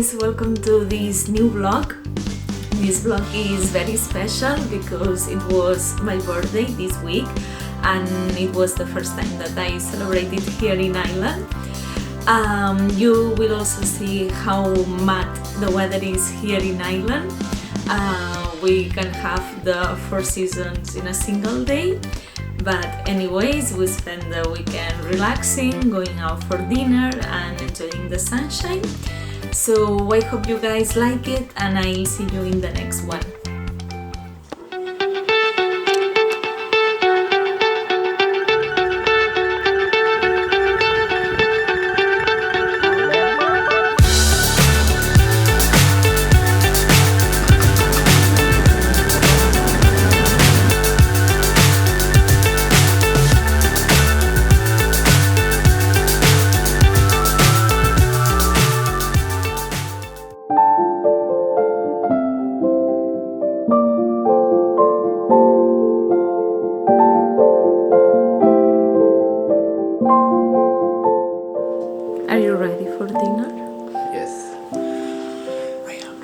guys, welcome to this new vlog. This vlog is very special because it was my birthday this week and it was the first time that I celebrated here in Ireland. You will also see how mad the weather is here in Ireland. We can have the 4 seasons in a single day. But anyways, we spend the weekend relaxing, going out for dinner and enjoying the sunshine. So I hope you guys like it and I'll see you in the next one. Are you ready for dinner? Yes. I am.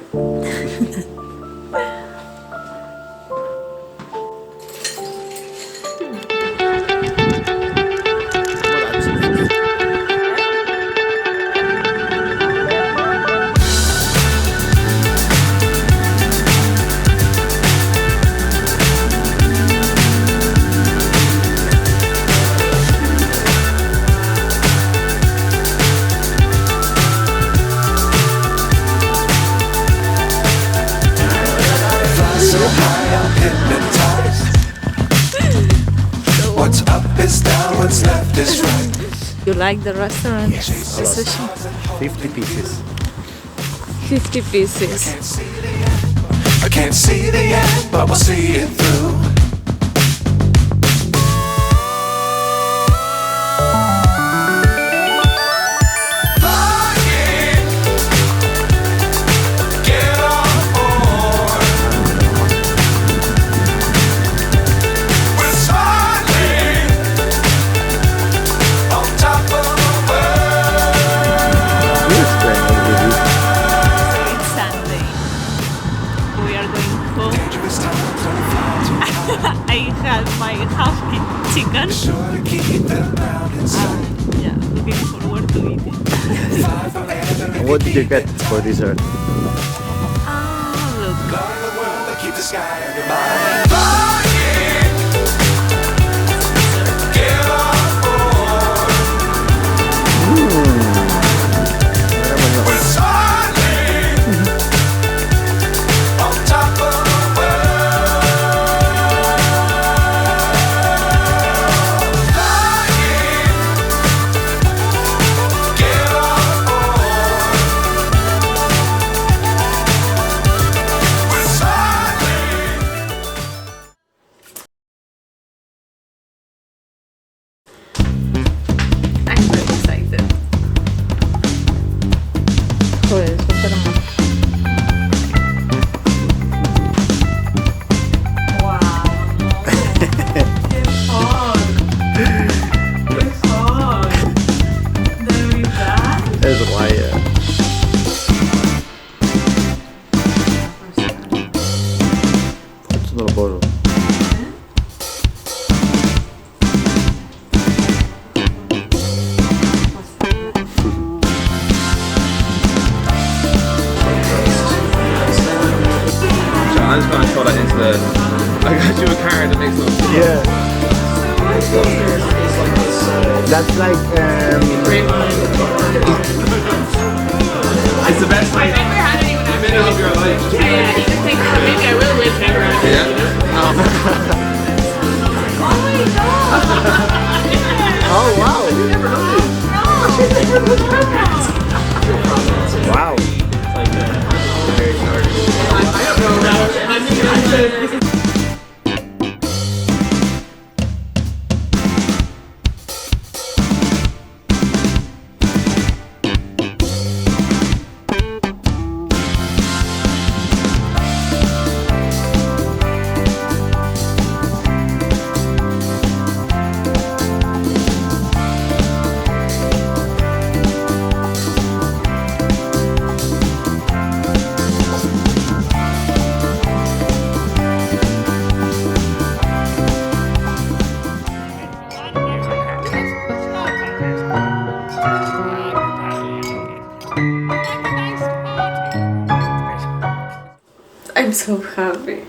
What's up is down, what's left is right. You like the restaurant? Yes, The sushi? 50 pieces. 50 pieces. I can't see the end, but we'll see it through. Get on board. We're smiling on top of the world. It's Sunday. We are going home. Dangerous times when we fly too high. I had my half chicken. Sure to keep them out inside. Yeah, looking forward to eating. Fly forever and What did you get for dessert? Oh, look. Love the world that keep the sky on your mind. Flying. Get on board. We're soaring on top of the world. Flying. Get on board. We're soaring. I'm very excited. Joder, súper mal. Wow. ¡Qué hot! ¡Qué hot! ¿De verdad? Es guay, Esto no lo puedo. So I'm just going to throw that into the... I got you a card that makes no sense. Yeah. That's like, It's the best thing. Minute of your life. Yeah, you can take maybe I will live never. Yeah? oh wow. Wow. I'm so happy.